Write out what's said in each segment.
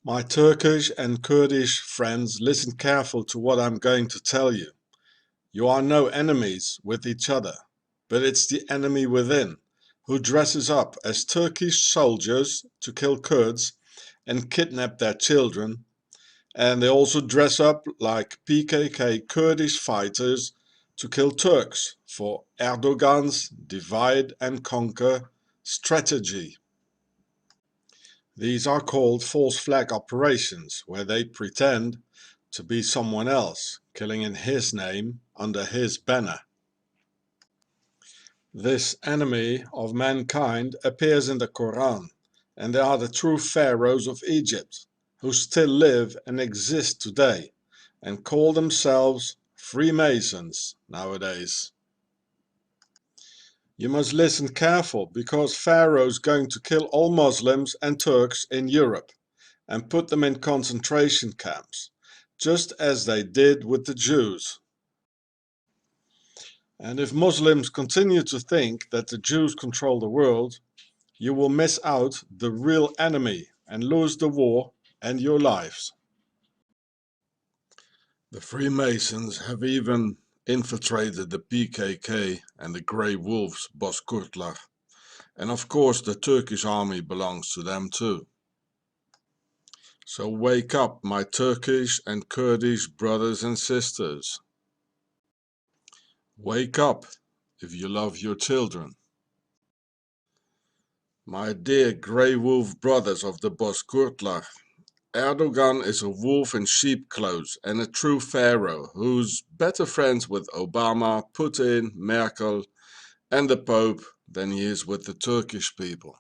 My Turkish and Kurdish friends, listen careful to what I'm going to tell you. You are no enemies with each other, but it's the enemy within, who dresses up as Turkish soldiers to kill Kurds and kidnap their children, and they also dress up like PKK Kurdish fighters to kill Turks for Erdogan's divide and conquer strategy. These are called false flag operations, where they pretend to be someone else, killing in his name under his banner. This enemy of mankind appears in the Quran, and they are the true pharaohs of Egypt, who still live and exist today, and call themselves Freemasons nowadays. You must listen careful, because Pharaoh's going to kill all Muslims and Turks in Europe and put them in concentration camps, just as they did with the Jews. And if Muslims continue to think that the Jews control the world, you will miss out the real enemy and lose the war and your lives. The Freemasons have even infiltrated the PKK and the Grey Wolves Bozkurtlar, and of course the Turkish army belongs to them too. So wake up, my Turkish and Kurdish brothers and sisters. Wake up if you love your children. My dear Grey Wolf brothers of the Bozkurtlar, Erdogan is a wolf in sheep clothes and a true pharaoh who's better friends with Obama, Putin, Merkel and the Pope than he is with the Turkish people.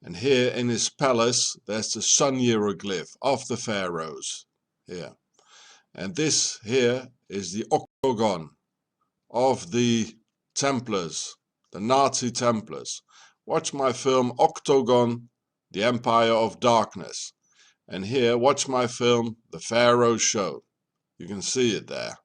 And here in his palace there's the sun hieroglyph of the pharaohs here. And this here is the octagon of the Templars, the Nazi Templars. Watch my film Octogon, the Empire of Darkness. And here, watch my film, The Pharaoh Show. You can see it there.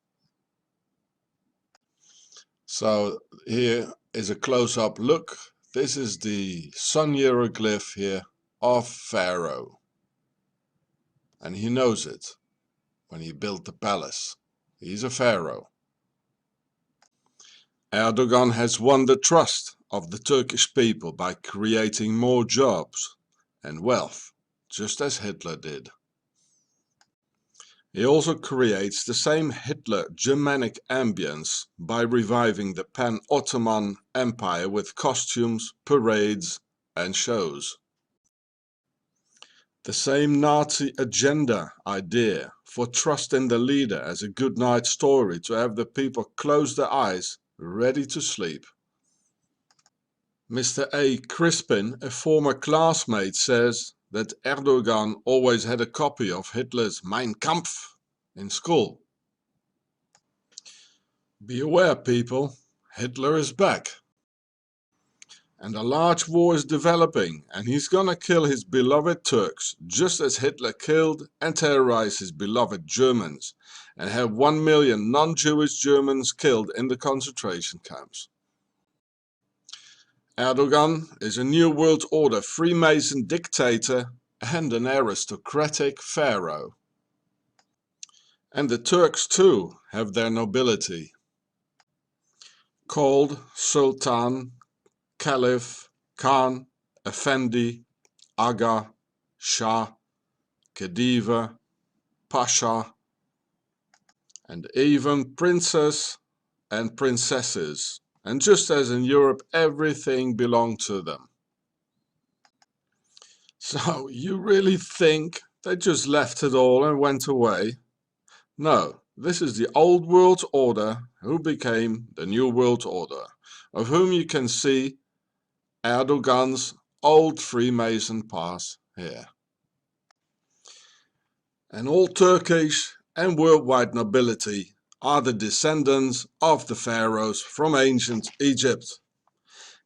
So here is a close-up look. This is the sun hieroglyph here of Pharaoh. And he knows it when he built the palace. He's a pharaoh. Erdogan has won the trust of the Turkish people by creating more jobs and wealth, just as Hitler did. He also creates the same Hitler Germanic ambience by reviving the Pan-Ottoman Empire with costumes, parades and shows. The same Nazi agenda idea for trust in the leader as a good night story to have the people close their eyes, ready to sleep. Mr. A. Crispin, a former classmate, says that Erdogan always had a copy of Hitler's Mein Kampf in school. Be aware, people, Hitler is back. And a large war is developing, and he's gonna kill his beloved Turks, just as Hitler killed and terrorized his beloved Germans, and had 1 million non-Jewish Germans killed in the concentration camps. Erdogan is a New World Order Freemason dictator and an aristocratic pharaoh. And the Turks too have their nobility. Called Sultan, Caliph, Khan, Effendi, Aga, Shah, Khedive, Pasha, and even princess and princesses. And just as in Europe, everything belonged to them. So you really think they just left it all and went away? No, this is the old world order who became the new world order, of whom you can see Erdogan's old Freemason pass here. And all Turkish and worldwide nobility are the descendants of the pharaohs from ancient Egypt.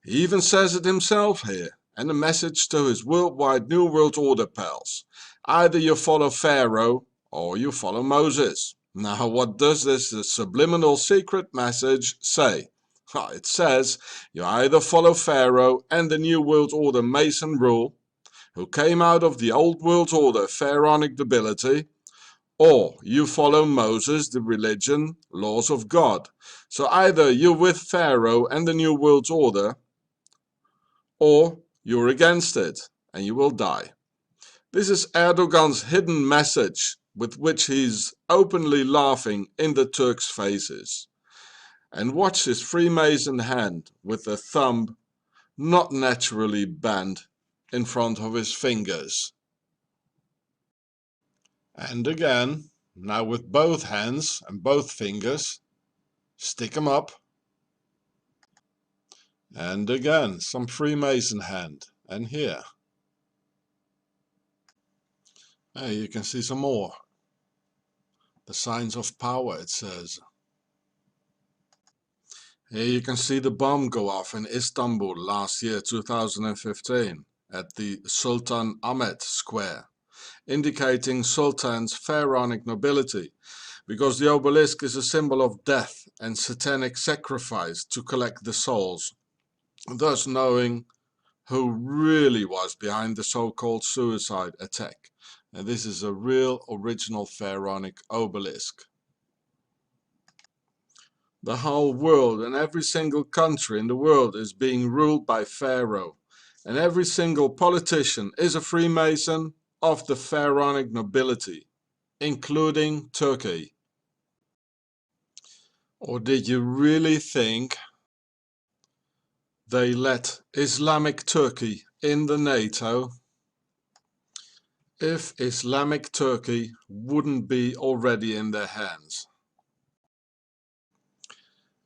He even says it himself here, and a message to his worldwide New World Order pals. Either you follow Pharaoh or you follow Moses. Now what does this subliminal secret message say? It says you either follow Pharaoh and the New World Order Mason rule, who came out of the old world order pharaonic nobility, or you follow Moses, the religion, laws of God. So either you're with Pharaoh and the new world order, or you're against it and you will die. This is Erdogan's hidden message with which he's openly laughing in the Turks' faces. And watch his Freemason hand with the thumb not naturally bent in front of his fingers. And again, now with both hands and both fingers, stick them up. And again, some Freemason hand. And here. Hey, you can see some more. The signs of power, it says. Here you can see the bomb go off in Istanbul last year, 2015, at the Sultan Ahmet Square, indicating Sultan's pharaonic nobility, because the obelisk is a symbol of death and satanic sacrifice to collect the souls, thus knowing who really was behind the so-called suicide attack. And this is a real original pharaonic obelisk. The whole world and every single country in the world is being ruled by Pharaoh, and every single politician is a Freemason of the pharaonic nobility, including Turkey. Or did you really think they let Islamic Turkey in the NATO? If Islamic Turkey wouldn't be already in their hands.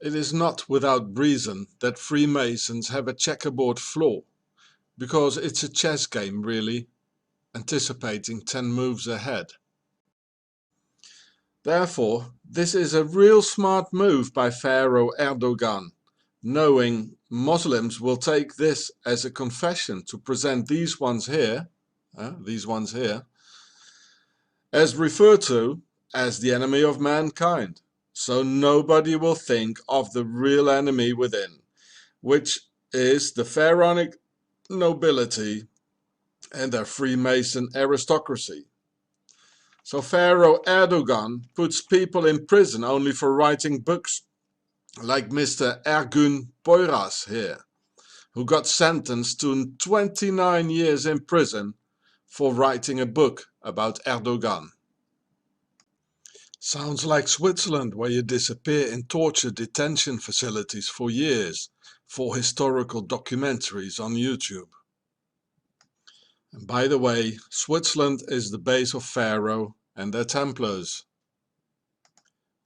It is not without reason that Freemasons have a checkerboard floor, because it's a chess game really, anticipating 10 moves ahead. Therefore, this is a real smart move by Pharaoh Erdogan, knowing Muslims will take this as a confession to present these ones here, as referred to as the enemy of mankind. So nobody will think of the real enemy within, which is the pharaonic nobility and their Freemason aristocracy. So Pharaoh Erdogan puts people in prison only for writing books, like Mr. Ergun Poyraz here, who got sentenced to 29 years in prison for writing a book about Erdogan. Sounds like Switzerland, where you disappear in torture detention facilities for years for historical documentaries on YouTube. And by the way, Switzerland is the base of Pharaoh and their Templars,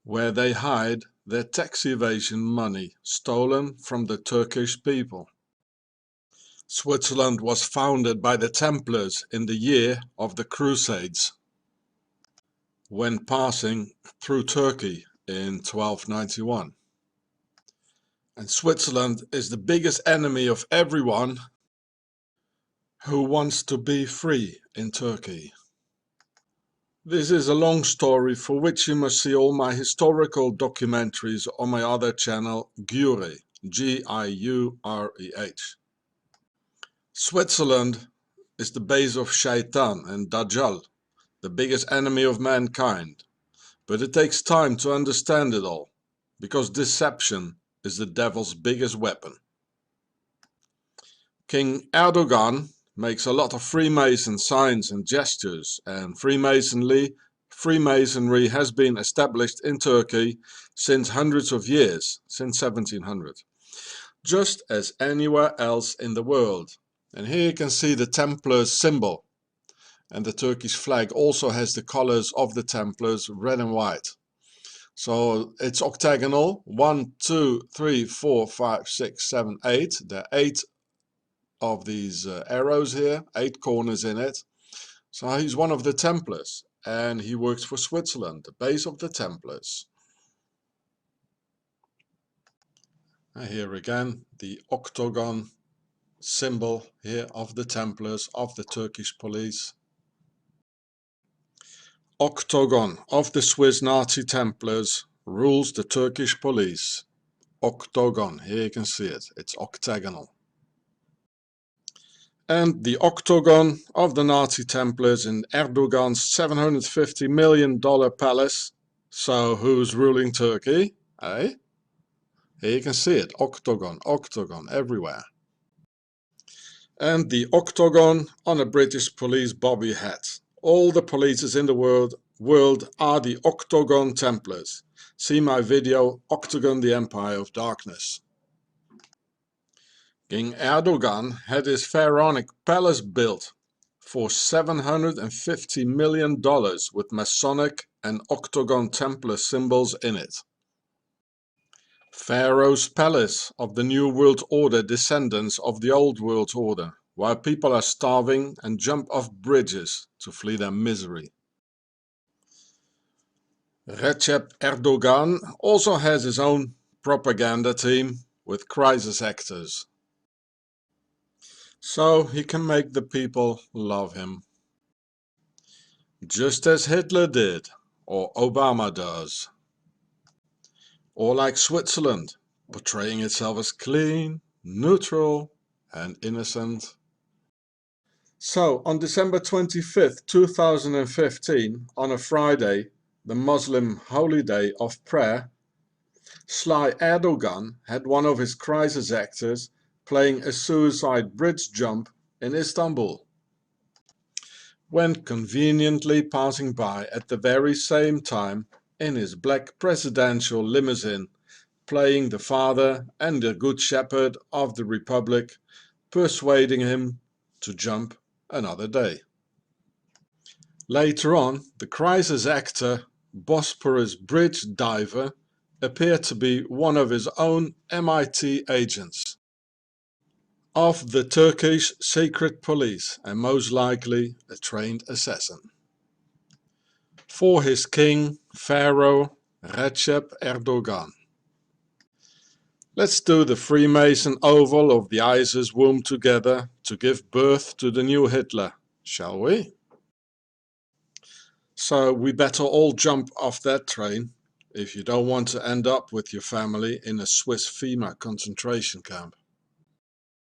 where they hide their tax evasion money stolen from the Turkish people. Switzerland was founded by the Templars in the year of the Crusades, when passing through Turkey in 1291. And Switzerland is the biggest enemy of everyone who wants to be free in Turkey. This is a long story for which you must see all my historical documentaries on my other channel, Giureh, G-I-U-R-E-H. Switzerland is the base of Shaitan and Dajjal, the biggest enemy of mankind. But it takes time to understand it all, because deception is the devil's biggest weapon. King Erdogan makes a lot of Freemason signs and gestures, and Freemasonry has been established in Turkey since hundreds of years, since 1700, just as anywhere else in the world. And here you can see the Templars symbol, and the Turkish flag also has the colors of the Templars, red and white. So it's octagonal, 1, 2, 3, 4, 5, 6, 7, 8. There are 8 of these arrows here, 8 corners in it. So he's one of the Templars, and he works for Switzerland, the base of the Templars. And here again, the octagon symbol here of the Templars, of the Turkish police. Octagon of the Swiss Nazi Templars rules the Turkish police. Octagon, here you can see it, it's octagonal. And the octagon of the Nazi Templars in Erdogan's $750 million palace. So who's ruling Turkey? Eh? Here you can see it, octagon, octagon, everywhere. And the octagon on a British police bobby hat. All the polices in the world are the Octagon Templars. See my video, Octagon, the Empire of Darkness. King Erdogan had his pharaonic palace built for $750 million with Masonic and Octagon Templar symbols in it. Pharaoh's palace of the New World Order descendants of the Old World Order, while people are starving and jump off bridges to flee their misery. Recep Erdogan also has his own propaganda team with crisis actors, so he can make the people love him. Just as Hitler did, or Obama does. Or like Switzerland, portraying itself as clean, neutral and innocent. So on December 25th, 2015, on a Friday, the Muslim holy day of prayer, sly Erdogan had one of his crisis actors playing a suicide bridge jump in Istanbul, when conveniently passing by at the very same time in his black presidential limousine, playing the father and the good shepherd of the Republic, persuading him to jump another day. Later on, the crisis actor, Bosporus bridge diver, appeared to be one of his own MIT agents of the Turkish secret police and most likely a trained assassin. For his king, Pharaoh Recep Erdogan. Let's do the Freemason oval of the ISIS womb together to give birth to the new Hitler, shall we? So we better all jump off that train if you don't want to end up with your family in a Swiss FEMA concentration camp.